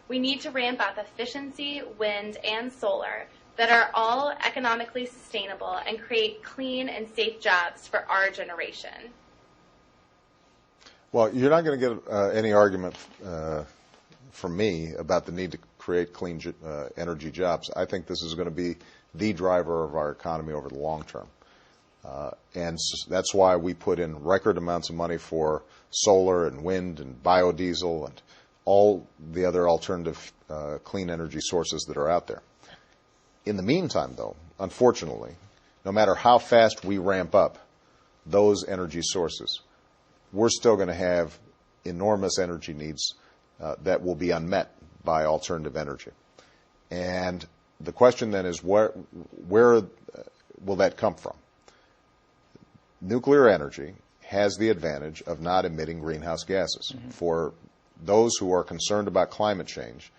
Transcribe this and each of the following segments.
We need to ramp up efficiency, wind, and solar that are all economically sustainable and create clean and safe jobs for our generation. Well, you're not going to get any argument from me about the need to create clean energy jobs. I think this is going to be the driver of our economy over the long term. And that's why we put in record amounts of money for solar and wind and biodiesel and all the other alternative clean energy sources that are out there. In the meantime, though, unfortunately, no matter how fast we ramp up those energy sources, we're still going to have enormous energy needs that will be unmet by alternative energy. And the question then is, where will that come from? Nuclear energy has the advantage of not emitting greenhouse gases. Mm-hmm. For those who are concerned about climate change,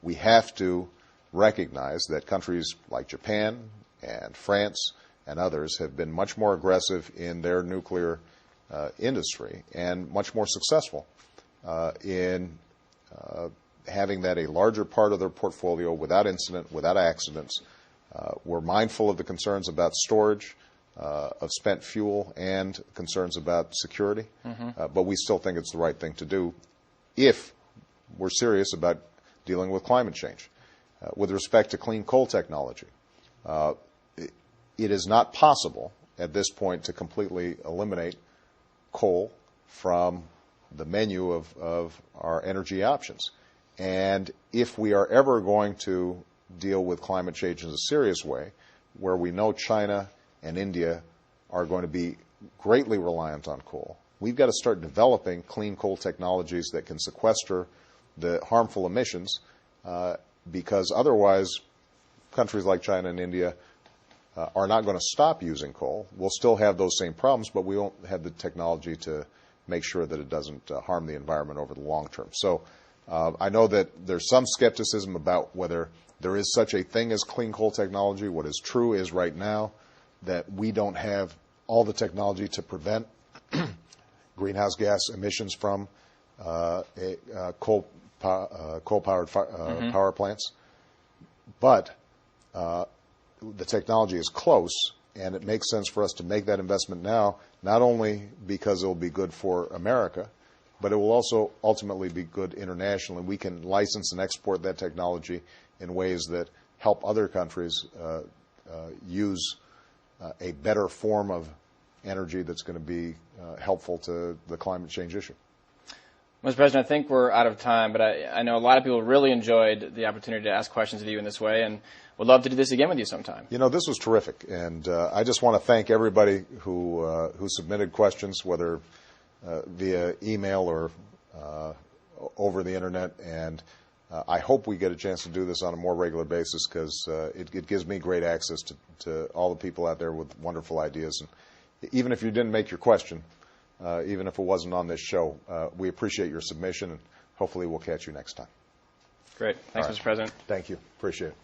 we have to recognize that countries like Japan and France and others have been much more aggressive in their nuclear industry and much more successful in having that a larger part of their portfolio without incident, without accidents. We're mindful of the concerns about storage of spent fuel and concerns about security, but we still think it's the right thing to do if we're serious about dealing with climate change. With respect to clean coal technology, it is not possible at this point to completely eliminate coal from the menu of our energy options. And if we are ever going to deal with climate change in a serious way, where we know China and India are going to be greatly reliant on coal, we've got to start developing clean coal technologies that can sequester the harmful emissions, because otherwise countries like China and India are not going to stop using coal. We'll still have those same problems, but we won't have the technology to make sure that it doesn't harm the environment over the long term. So I know that there's some skepticism about whether there is such a thing as clean coal technology. What is true is right now that we don't have all the technology to prevent greenhouse gas emissions from coal-powered power plants. But the technology is close, and it makes sense for us to make that investment now, not only because it will be good for America, but it will also ultimately be good internationally. We can license and export that technology in ways that help other countries use a better form of energy that's going to be helpful to the climate change issue. Mr. President, I think we're out of time, but I know a lot of people really enjoyed the opportunity to ask questions of you in this way, and would love to do this again with you sometime. You know, this was terrific, and I just want to thank everybody who submitted questions, whether via email or over the internet, and I hope we get a chance to do this on a more regular basis, because it gives me great access to all the people out there with wonderful ideas. And even if you didn't make your question, even if it wasn't on this show, we appreciate your submission, and hopefully we'll catch you next time. Great. Thanks, Mr. President. Thank you. Appreciate it.